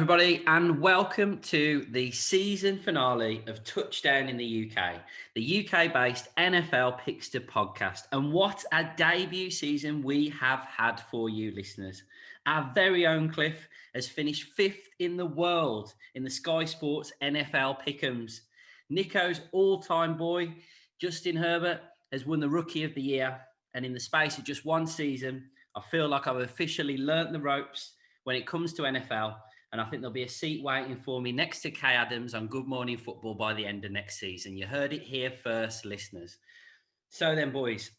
everybody, and welcome to the season finale of Touchdown in the UK, the UK-based NFL Pickster podcast. And what a debut season we have had for you listeners. Our very own Cliff has finished 5th in the world in the Sky Sports NFL Pick'ems. Nicko's all-time boy, Justin Herbert, has won the Rookie of the Year. And in the space of just one season, I feel like I've officially learnt the ropes when it comes to NFL. And I think there'll be a seat waiting for me next to Kay Adams on Good Morning Football by the end of next season. You heard it here first, listeners. So then, boys,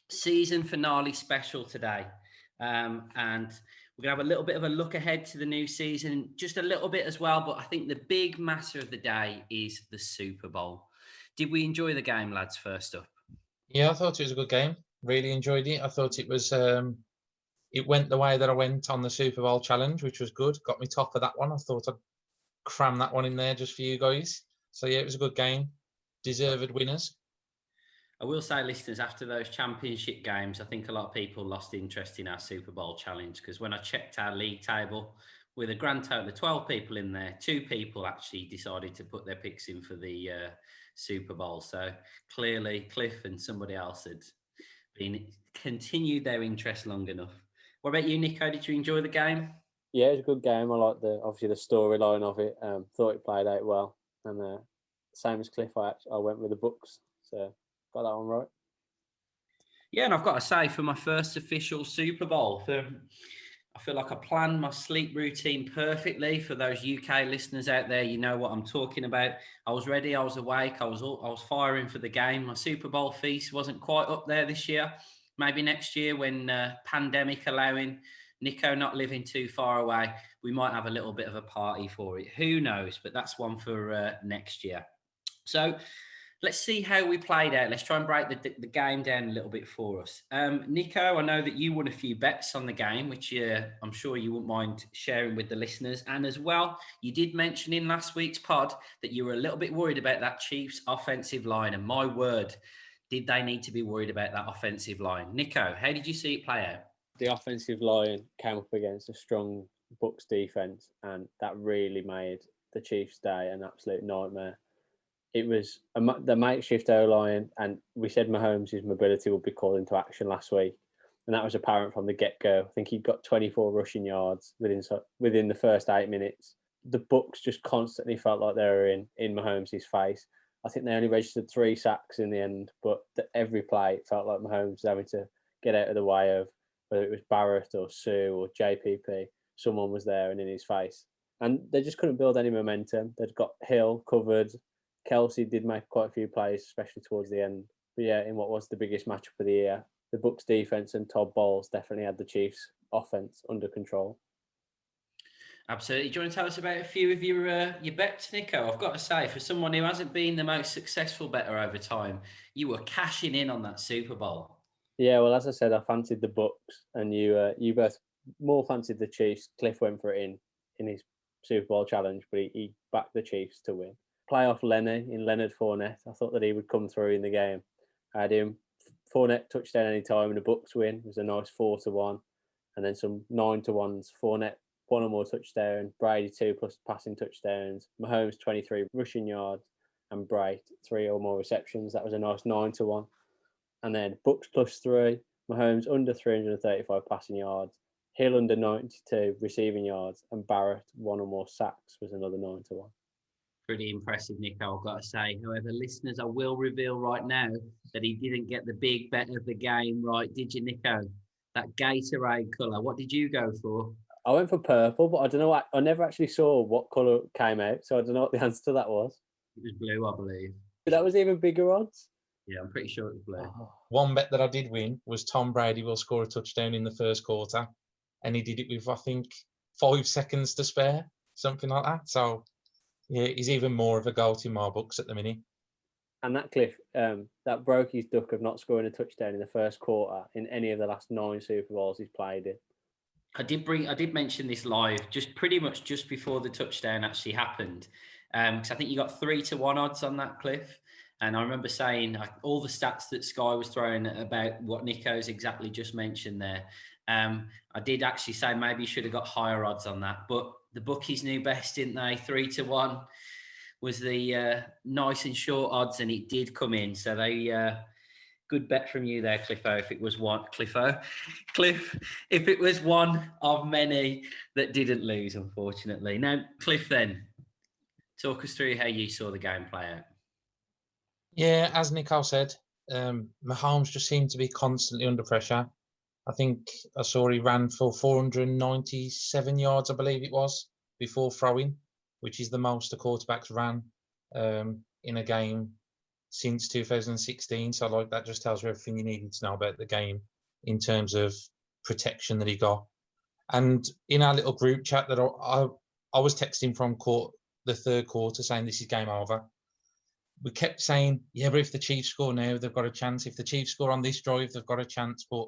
season finale special today. And we're going to have a little bit of a look ahead to the new season, just a little bit as well. But I think the big matter of the day is the Super Bowl. Did we enjoy the game, lads, first up? Yeah, I thought it was a good game. Really enjoyed it. I thought it was... It went the way that I went on the Super Bowl challenge, which was good. Got me top of that one. I thought I'd cram that one in there just for you guys. So, yeah, it was a good game. Deserved winners. I will say, listeners, after those championship games, I think a lot of people lost interest in our Super Bowl challenge because when I checked our league table, with a grand total of 12 people in there, 2 people actually decided to put their picks in for the Super Bowl. So, clearly, Cliff and somebody else had continued their interest long enough. What about you, Nicko? Did you enjoy the game? Yeah, it was a good game. I liked obviously the storyline of it. Thought it played out well. And same as Cliff, I went with the Bucs. So got that one right. Yeah, and I've got to say, for my first official Super Bowl, I feel like I planned my sleep routine perfectly. For those UK listeners out there, you know what I'm talking about. I was ready. I was awake. I was firing for the game. My Super Bowl feast wasn't quite up there this year. Maybe next year when pandemic allowing, Nicko not living too far away, we might have a little bit of a party for it. Who knows? But that's one for next year. So let's see how we played out. Let's try and break the game down a little bit for us. Nicko, I know that you won a few bets on the game, which I'm sure you wouldn't mind sharing with the listeners. And as well, you did mention in last week's pod that you were a little bit worried about that Chiefs offensive line. And my word, did they need to be worried about that offensive line? Nicko, how did you see it play out? The offensive line came up against a strong Bucs defense, and that really made the Chiefs' day an absolute nightmare. It was the makeshift O-line, and we said Mahomes' mobility would be called into action last week, and that was apparent from the get-go. I think he got 24 rushing yards within the first 8 minutes. The Bucs just constantly felt like they were in Mahomes' face. I think they only registered 3 sacks in the end, but every play it felt like Mahomes was having to get out of the way of whether it was Barrett or Sue or JPP. Someone was there and in his face. And they just couldn't build any momentum. They'd got Hill covered. Kelsey did make quite a few plays, especially towards the end. But yeah, in what was the biggest matchup of the year, the Bucs defense and Todd Bowles definitely had the Chiefs offense under control. Absolutely. Do you want to tell us about a few of your bets, Nicko? I've got to say, for someone who hasn't been the most successful bettor over time, you were cashing in on that Super Bowl. Yeah, well, as I said, I fancied the Bucs, and you both more fancied the Chiefs. Cliff went for it in his Super Bowl challenge, but he backed the Chiefs to win. Playoff Lenny in Leonard Fournette. I thought that he would come through in the game. I had him Fournette touchdown any time, and the Bucs win. It was a nice 4-1, and then some 9-1s. Fournette 1 or more touchdown, Brady 2+ passing touchdowns, Mahomes 23 rushing yards, and Bright 3 or more receptions. That was a nice 9-1. And then Bucs +3, Mahomes under 335 passing yards, Hill under 92 receiving yards, and Barrett 1 or more sacks was another 9-1. Pretty impressive, Nicko, I've got to say. However, listeners, I will reveal right now that he didn't get the big bet of the game right, did you, Nicko? That Gatorade colour. What did you go for? I went for purple, but I don't know. I never actually saw what colour came out, so I don't know what the answer to that was. It was blue, I believe. But that was even bigger odds? Yeah, I'm pretty sure it was blue. Oh. One bet that I did win was Tom Brady will score a touchdown in the first quarter, and he did it with, I think, 5 seconds to spare, something like that. So, yeah, he's even more of a goat in my books at the minute. And that Cliff, that broke his duck of not scoring a touchdown in the first quarter in any of the last 9 Super Bowls he's played in. I did mention this live, just pretty much just before the touchdown actually happened. Because I think you got 3-1 odds on that, Cliff. And I remember saying all the stats that Sky was throwing about what Nicko's exactly just mentioned there. I did actually say maybe you should have got higher odds on that. But the bookies knew best, didn't they? 3-1 was the nice and short odds, and it did come in. So they good bet from you there, Cliffo. If it was one, Cliff, if it was one of many that didn't lose, unfortunately. Now, Cliff, then talk us through how you saw the game play out. Yeah, as Nicko said, Mahomes just seemed to be constantly under pressure. I think I saw he ran for 497 yards, I believe it was, before throwing, which is the most the quarterbacks ran in a game since 2016. So like that just tells you everything you needed to know about the game in terms of protection that he got. And in our little group chat that I was texting from the third quarter saying this is game over. We kept saying, yeah, but if the Chiefs score now, they've got a chance. If the Chiefs score on this drive, they've got a chance. But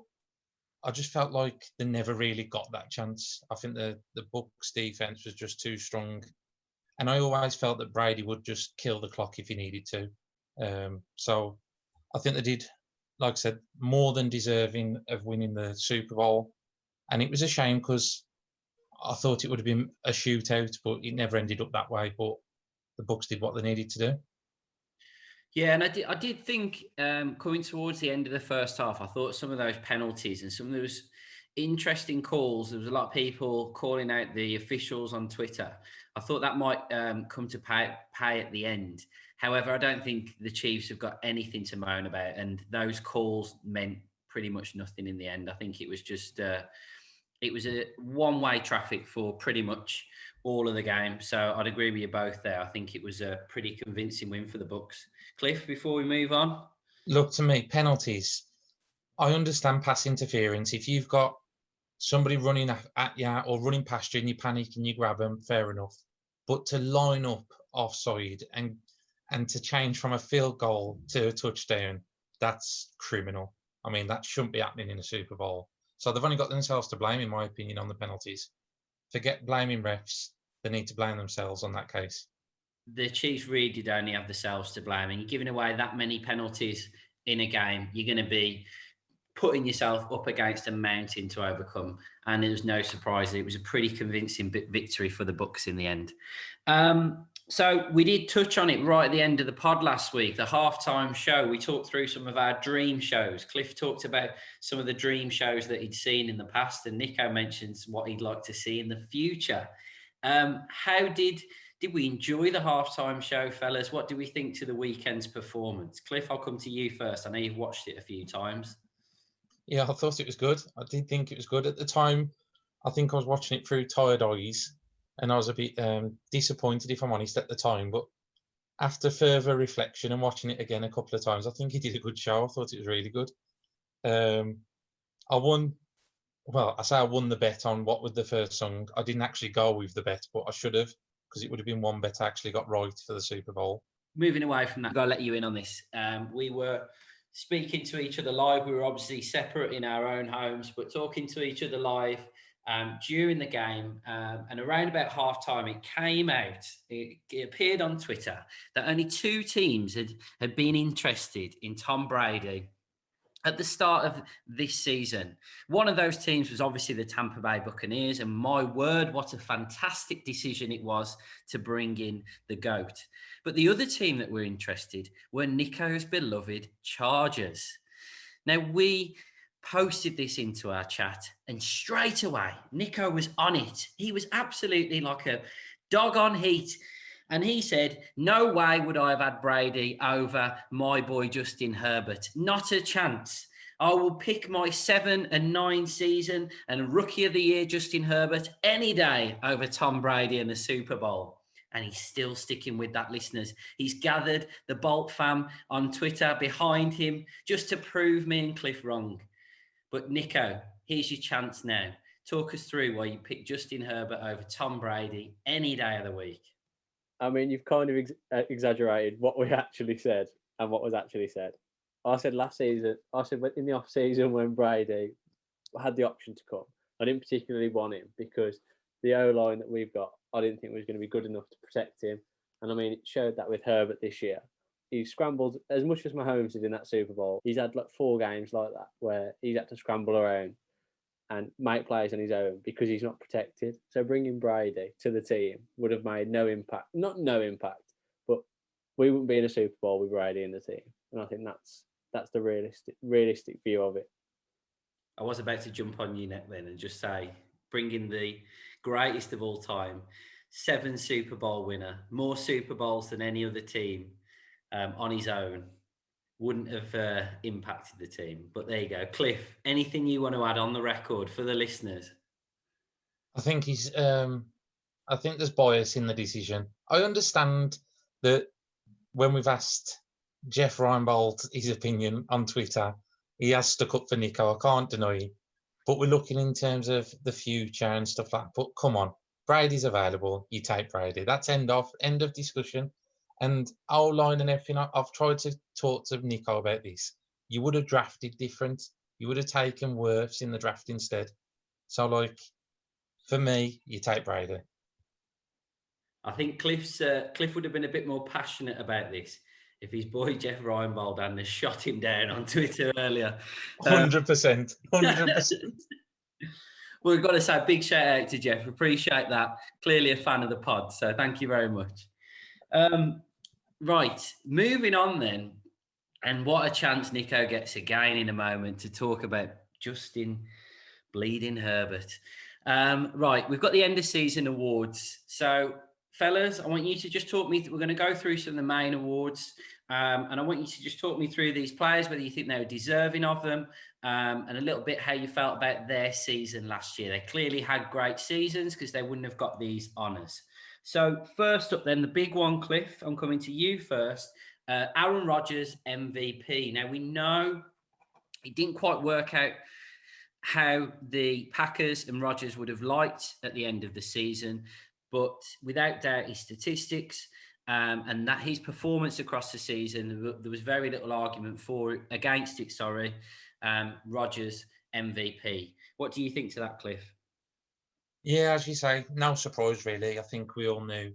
I just felt like they never really got that chance. I think the Bucs defense was just too strong. And I always felt that Brady would just kill the clock if he needed to. So I think they did, like I said, more than deserving of winning the Super Bowl. And it was a shame because I thought it would have been a shootout, but it never ended up that way. But the Bucs did what they needed to do. Yeah, and I did think coming towards the end of the first half, I thought some of those penalties and some of those interesting calls, there was a lot of people calling out the officials on Twitter. I thought that might come to pay at the end. However, I don't think the Chiefs have got anything to moan about, and those calls meant pretty much nothing in the end. I think it was just it was a one-way traffic for pretty much all of the game. So I'd agree with you both there. I think it was a pretty convincing win for the Bucs. Cliff, before we move on? Look, to me, penalties. I understand pass interference. If you've got somebody running at you or running past you and you panic and you grab them, fair enough. But to line up offside and to change from a field goal to a touchdown, that's criminal. I mean, that shouldn't be happening in a Super Bowl. So they've only got themselves to blame, in my opinion, on the penalties. Forget blaming refs. They need to blame themselves on that case. The Chiefs really did only have themselves to blame. And you're giving away that many penalties in a game, you're going to be putting yourself up against a mountain to overcome. And it was no surprise. It was a pretty convincing victory for the Bucs in the end. So we did touch on it right at the end of the pod last week, the halftime show. We talked through some of our dream shows. Cliff talked about some of the dream shows that he'd seen in the past, and Nicko mentions what he'd like to see in the future. How did we enjoy the halftime show, fellas? What do we think to the weekend's performance? Cliff, I'll come to you first. I know you've watched it a few times. Yeah, I thought it was good. I did think it was good. At the time, I think I was watching it through tired eyes, and I was a bit disappointed, if I'm honest, at the time. But after further reflection and watching it again a couple of times, I think he did a good show. I thought it was really good. I won. Well, I say I won the bet on what was the first song. I didn't actually go with the bet, but I should have, because it would have been one bet I actually got right for the Super Bowl. Moving away from that, I've got to let you in on this. We were speaking to each other live. We were obviously separate in our own homes, but talking to each other live during the game. And around about halftime, it came out, it appeared on Twitter that only two teams had been interested in Tom Brady at the start of this season. One of those teams was obviously the Tampa Bay Buccaneers, and my word, what a fantastic decision it was to bring in the GOAT. But the other team that were interested were Nicko's beloved Chargers. Now, we posted this into our chat, and straight away, Nicko was on it. He was absolutely like a dog on heat. And he said, no way would I have had Brady over my boy Justin Herbert. Not a chance. I will pick my 7 and 9 season and Rookie of the Year Justin Herbert any day over Tom Brady in the Super Bowl. And he's still sticking with that, listeners. He's gathered the Bolt fam on Twitter behind him just to prove me and Cliff wrong. But Nicko, here's your chance now. Talk us through why you picked Justin Herbert over Tom Brady any day of the week. I mean, you've kind of exaggerated what we actually said and what was actually said. I said last season, in the off season when Brady had the option to come, I didn't particularly want him because the O-line that we've got, I didn't think was going to be good enough to protect him. And I mean, it showed that with Herbert this year. He scrambled as much as Mahomes did in that Super Bowl. He's had like 4 games like that where he's had to scramble around. and make plays on his own because he's not protected. So bringing Brady to the team would have made no impact. Not no impact, but we wouldn't be in a Super Bowl with Brady in the team. And I think that's the realistic view of it. I was about to jump on you, Nick, then and just say, bringing the greatest of all time, 7 Super Bowl winner, more Super Bowls than any other team on his own, wouldn't have impacted the team. But there you go. Cliff, anything you want to add on the record for the listeners? I think I think there's bias in the decision. I understand that when we've asked Jeff Reinbold his opinion on Twitter, he has stuck up for Nicko. I can't deny it. But we're looking in terms of the future and stuff like that. But come on, Brady's available. You take Brady. That's end of discussion. And our line and everything. I've tried to talk to Nicko about this. You would have drafted different. You would have taken Wirfs in the draft instead. So, like, for me, you take Brady. I think Cliff would have been a bit more passionate about this if his boy Jeff Reinbold hadn't shot him down on Twitter earlier. 100%. 100%. Well, we've got to say a big shout out to Jeff. Appreciate that. Clearly a fan of the pod, so thank you very much. Right, moving on then. And what a chance Nicko gets again in a moment to talk about Justin Bleeding Herbert. Right, we've got the end of season awards. So, fellas, I want you to just talk me. We're going to go through some of the main awards, and I want you to just talk me through these players, whether you think they were deserving of them, and a little bit how you felt about their season last year. They clearly had great seasons because they wouldn't have got these honours. So, first up, then the big one, Cliff. I'm coming to you first. Aaron Rodgers MVP. Now we know it didn't quite work out how the Packers and Rodgers would have liked at the end of the season, but without doubt his statistics and that his performance across the season, there was very little argument against it. Rodgers MVP. What do you think to that, Cliff? Yeah, as you say, no surprise really. I think we all knew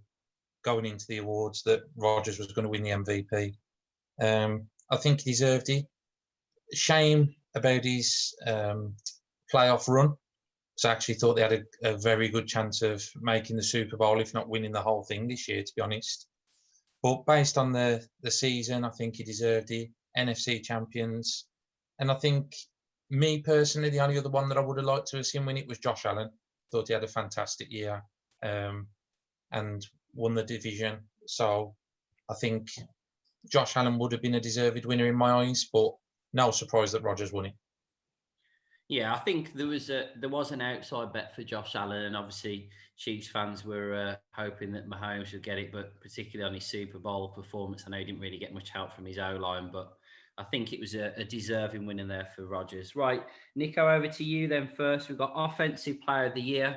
going into the awards that Rodgers was going to win the MVP. I think he deserved it. Shame about his playoff run. So I actually thought they had a very good chance of making the Super Bowl, if not winning the whole thing this year, to be honest. But based on the season, I think he deserved it. NFC champions. And I think, me personally, the only other one that I would have liked to have seen win it was Josh Allen. Thought he had a fantastic year and won the division. So I think Josh Allen would have been a deserved winner in my eyes, but no surprise that Rodgers won it. Yeah, I think there was an outside bet for Josh Allen, and obviously Chiefs fans were hoping that Mahomes would get it, but particularly on his Super Bowl performance, I know he didn't really get much help from his O-line, but I think it was a deserving winner there for Rodgers. Right, Nicko, over to you then first. We've got Offensive Player of the Year,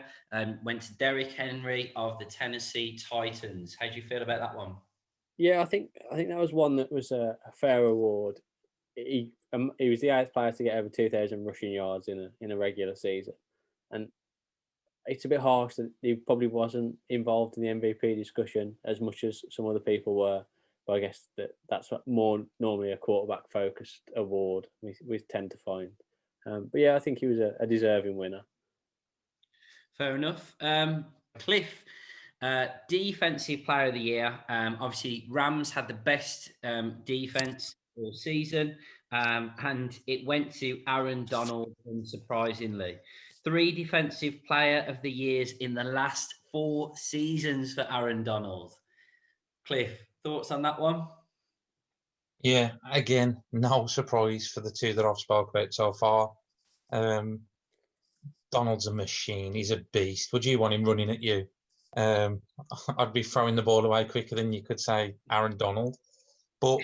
went to Derrick Henry of the Tennessee Titans. How do you feel about that one? Yeah, I think that was one that was a fair award. He was the 8th player to get over 2,000 rushing yards in a regular season, and it's a bit harsh that he probably wasn't involved in the MVP discussion as much as some other people were. But I guess that's what more normally a quarterback focused award we tend to find. But yeah, I think he was a deserving winner. Fair enough. Cliff, Defensive Player of the Year. Obviously, Rams had the best defense all season, and it went to Aaron Donald, unsurprisingly. 3 Defensive Player of the Years in the last 4 seasons for Aaron Donald. Cliff, thoughts on that one? Yeah, again, no surprise for the 2 that I've spoke about so far. Donald's a machine. He's a beast. Would you want him running at you? I'd be throwing the ball away quicker than you could say Aaron Donald. But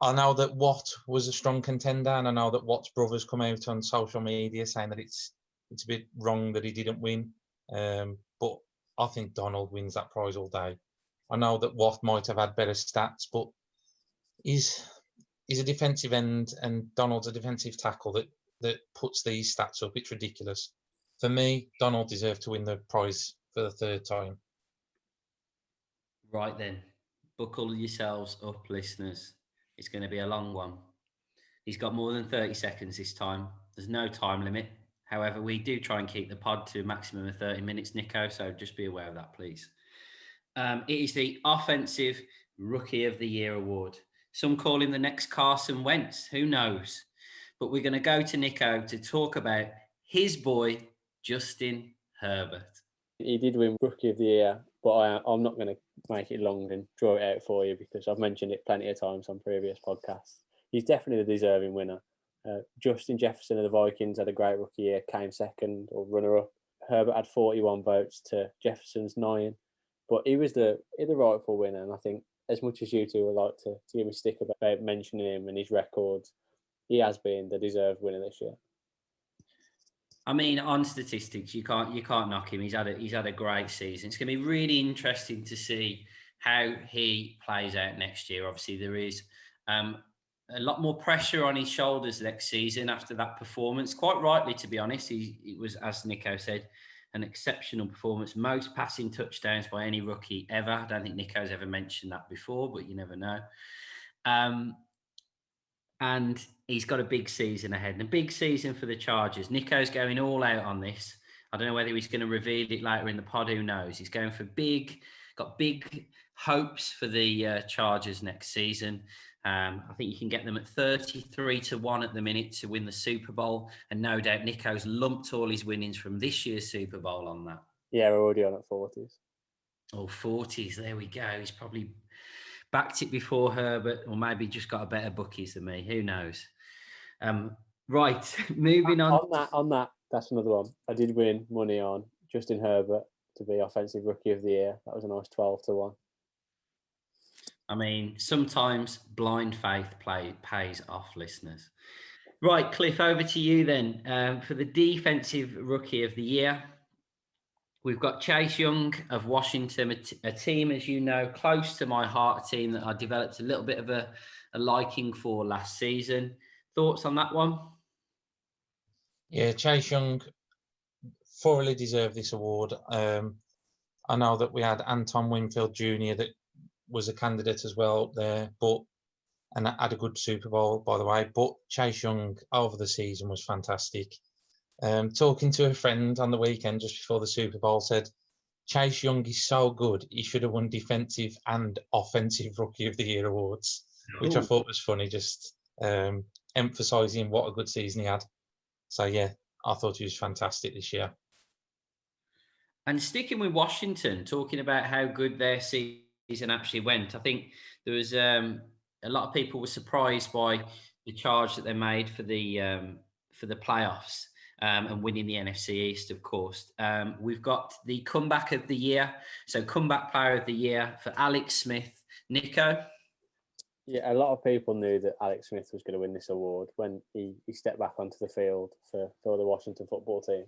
I know that Watt was a strong contender, and I know that Watt's brothers come out on social media saying that it's a bit wrong that he didn't win. But I think Donald wins that prize all day. I know that Watt might have had better stats, but he's a defensive end, and Donald's a defensive tackle that puts these stats up. It's ridiculous. For me, Donald deserved to win the prize for the 3rd time. Right then, buckle yourselves up, listeners. It's going to be a long one. He's got more than 30 seconds this time. There's no time limit. However, we do try and keep the pod to a maximum of 30 minutes, Nicko, so just be aware of that, please. It is the Offensive Rookie of the Year award. Some call him the next Carson Wentz. Who knows? But we're going to go to Nicko to talk about his boy, Justin Herbert. He did win Rookie of the Year, but I'm not going to make it long and draw it out for you because I've mentioned it plenty of times on previous podcasts. He's definitely the deserving winner. Justin Jefferson of the Vikings had a great rookie year, came second or runner-up. Herbert had 41 votes to Jefferson's 9, but he was the rightful winner. And I think as much as you two would like to give me stick about mentioning him and his records, he has been the deserved winner this year. I mean, on statistics, you can't knock him. He's had a great season. It's going to be really interesting to see how he plays out next year. Obviously, there is a lot more pressure on his shoulders next season after that performance. Quite rightly, to be honest, it was, as Nicko said, an exceptional performance. Most passing touchdowns by any rookie ever. I don't think Nicko's ever mentioned that before, but you never know. And he's got a big season ahead, and a big season for the Chargers. Nicko's going all out on this. I don't know whether he's going to reveal it later in the pod. Who knows? He's going for got big hopes for the Chargers next season. I think you can get them at 33-1 at the minute to win the Super Bowl. And no doubt Nicko's lumped all his winnings from this year's Super Bowl on that. Yeah, we're already on at 40s. Oh, 40s. There we go. He's probably backed it before Herbert, or maybe just got a better bookies than me. Who knows? Right, moving on. On that, that's another one. I did win money on Justin Herbert to be Offensive Rookie of the Year. That was a nice 12-1. I mean, sometimes blind faith pays off, listeners. Right, Cliff, over to you then. For the Defensive Rookie of the Year, we've got Chase Young of Washington, a team, as you know, close to my heart, a team that I developed a little bit of a liking for last season. Thoughts on that one? Yeah, Chase Young thoroughly deserved this award. I know that we had Anton Winfield Jr. that was a candidate as well up there, and had a good Super Bowl, by the way. But Chase Young over the season was fantastic. Talking to a friend on the weekend just before the Super Bowl, said Chase Young is so good, he should have won Defensive and Offensive Rookie of the Year awards, which I thought was funny, just emphasising what a good season he had. So, yeah, I thought he was fantastic this year. And sticking with Washington, talking about how good their season actually went, I think there was a lot of people were surprised by the charge that they made for the playoffs and winning the NFC East, of course. We've got the comeback of the year, so comeback player of the year for Alex Smith. Nicko? Yeah, a lot of people knew that Alex Smith was going to win this award when he stepped back onto the field for the Washington football team.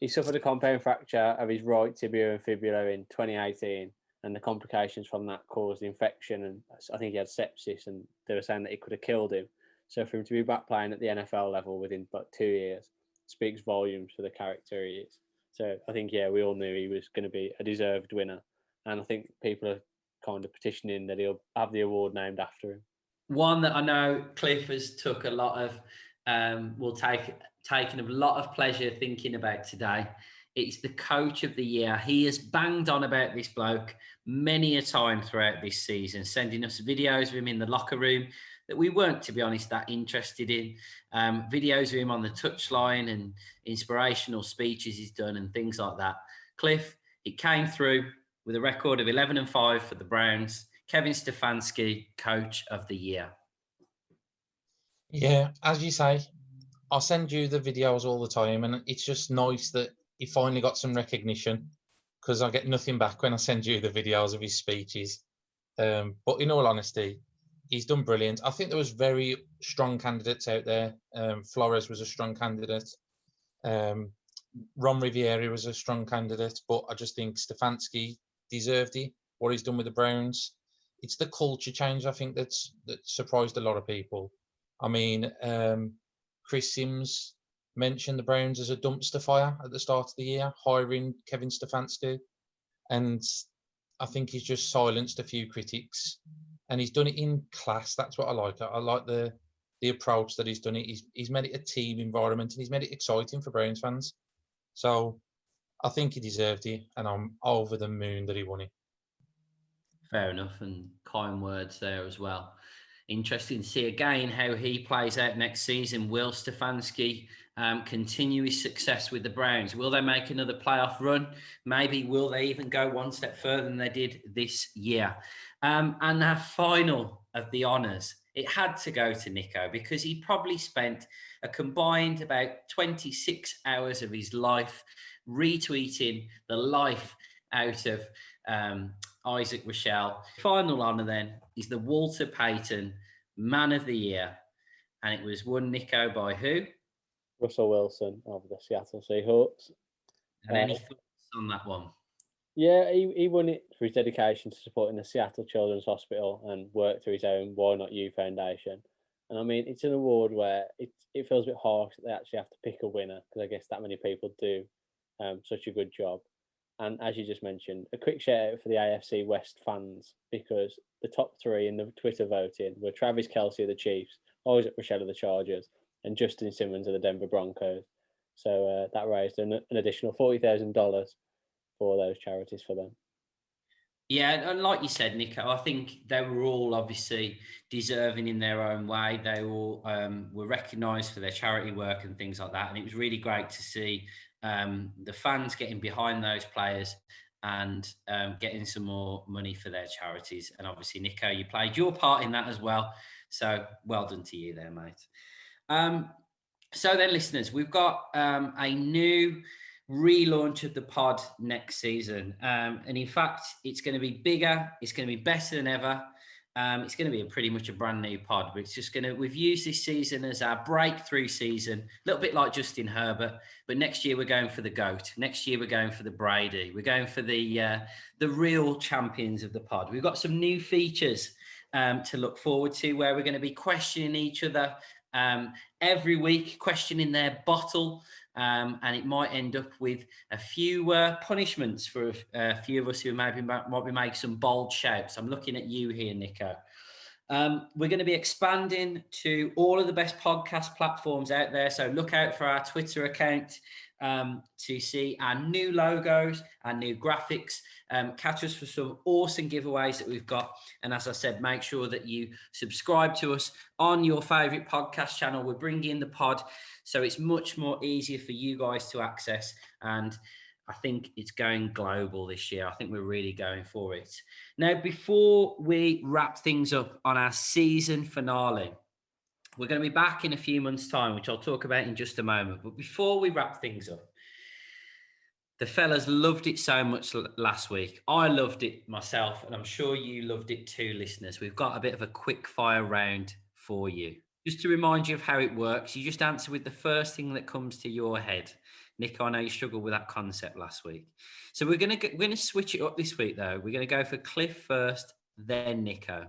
He suffered a compound fracture of his right tibia and fibula in 2018, and the complications from that caused infection, and I think he had sepsis, and they were saying that it could have killed him. So for him to be back playing at the NFL level within about 2 years speaks volumes for the character he is. So I think, yeah, we all knew he was going to be a deserved winner, and I think people are kind of petitioning that he'll have the award named after him. One that I know Cliff has took a lot of, taken a lot of pleasure thinking about today. It's the Coach of the Year. He has banged on about this bloke many a time throughout this season, sending us videos of him in the locker room that we weren't, to be honest, that interested in. Videos of him on the touchline and inspirational speeches he's done and things like that. Cliff, it came through with a record of 11-5 for the Browns. Kevin Stefanski, Coach of the Year. Yeah, as you say, I'll send you the videos all the time, and it's just nice that he finally got some recognition, because I get nothing back when I send you the videos of his speeches. But in all honesty, he's done brilliant. I think there was very strong candidates out there. Flores was a strong candidate. Ron Riviera was a strong candidate, but I just think Stefanski deserved it, what he's done with the Browns. It's the culture change, I think, that surprised a lot of people. I mean, Chris Sims mentioned the Browns as a dumpster fire at the start of the year, hiring Kevin Stefanski. And I think he's just silenced a few critics. And he's done it in class. That's what I like. I like the the approach that he's done it. He's made it a team environment and he's made it exciting for Browns fans. So I think he deserved it, and I'm over the moon that he won it. Fair enough, and kind words there as well. Interesting to see again how he plays out next season. Will Stefanski continue his success with the Browns? Will they make another playoff run? Maybe will they even go one step further than they did this year? And our final of the honours, it had to go to Nicko because he probably spent a combined about 26 hours of his life retweeting the life out of Isaac Rochelle. Final honour then is the Walter Payton Man of the Year, and it was won, Nicko, by who? Russell Wilson of the Seattle Seahawks. And any thoughts on that one? Yeah, he won it for his dedication to supporting the Seattle Children's Hospital and work through his own Why Not You Foundation. And I mean, it's an award where it feels a bit harsh that they actually have to pick a winner, because I guess that many people do such a good job. And as you just mentioned, a quick shout out for the AFC West fans, because the top three in the Twitter voting were Travis Kelce of the Chiefs, Isaac Rochelle of the Chargers, and Justin Simmons of the Denver Broncos. So that raised an additional $40,000 for those charities for them. Yeah, and like you said, Nicko, I think they were all obviously deserving in their own way. They all were recognised for their charity work and things like that. And it was really great to see the fans getting behind those players and getting some more money for their charities. And obviously, Nicko, you played your part in that as well. So well done to you there, mate. So then, listeners, we've got a new relaunch of the pod next season. And in fact, it's going to be bigger. It's going to be better than ever. It's going to be pretty much a brand new pod, but it's just we've used this season as our breakthrough season, a little bit like Justin Herbert, but next year we're going for the GOAT. Next year we're going for the Brady. We're going for the real champions of the pod. We've got some new features to look forward to, where we're going to be questioning each other every week, questioning their bottle. And it might end up with a few punishments for a few of us who might be making some bold shouts. I'm looking at you here, Nicko. We're going to be expanding to all of the best podcast platforms out there. So look out for our Twitter account to see our new logos, our new graphics. Catch us for some awesome giveaways that we've got. And as I said, make sure that you subscribe to us on your favourite podcast channel. We're bringing the pod, so it's much more easier for you guys to access. And I think it's going global this year. I think we're really going for it. Now, before we wrap things up on our season finale, we're going to be back in a few months' time, which I'll talk about in just a moment. But before we wrap things up, the fellas loved it so much last week. I loved it myself, and I'm sure you loved it too, listeners. We've got a bit of a quick fire round for you. Just to remind you of how it works, you just answer with the first thing that comes to your head. Nicko, I know you struggled with that concept last week. So we're going to switch it up this week, though. We're going to go for Cliff first, then Nicko.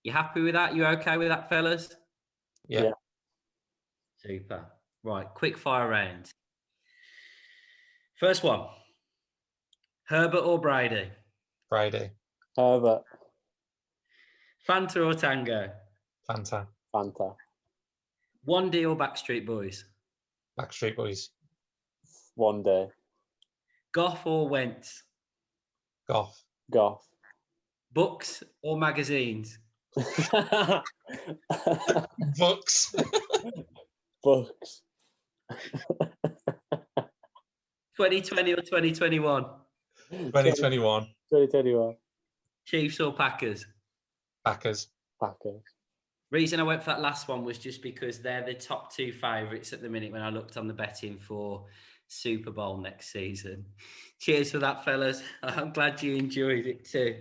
You happy with that? You okay with that, fellas? Yeah. Super. Right, quick fire round. First one. Herbert or Brady? Friday. Herbert. Fanta or Tango? Fanta. Fanta. One D or Backstreet Boys? Backstreet Boys. One day. Goff or Wentz? Goff. Goff. Books or magazines? Books. Books. 2020 or 2021? 2021. 2021. Chiefs or Packers? Packers. Packers. Reason I went for that last one was just because they're the top two favourites at the minute when I looked on the betting for Super Bowl next season. Cheers for that, fellas. I'm glad you enjoyed it too.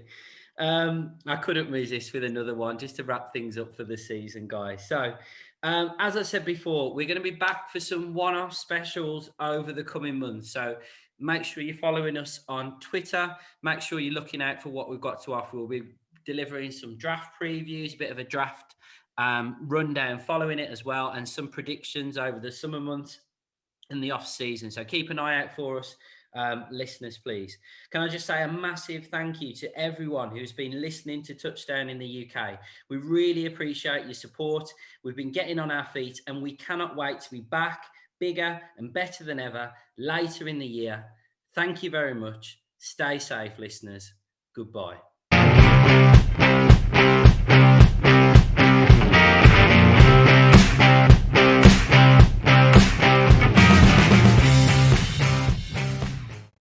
I couldn't resist with another one just to wrap things up for the season, guys. So, as I said before, we're going to be back for some one-off specials over the coming months. So make sure you're following us on Twitter. Make sure you're looking out for what we've got to offer. We'll be delivering some draft previews, a bit of a draft rundown following it as well, and some predictions over the summer months and the off season. So keep an eye out for us listeners, please. Can I just say a massive thank you to everyone who's been listening to Touchdown in the UK. We really appreciate your support. We've been getting on our feet, and we cannot wait to be back bigger and better than ever later in the year. Thank you very much. Stay safe, listeners. Goodbye.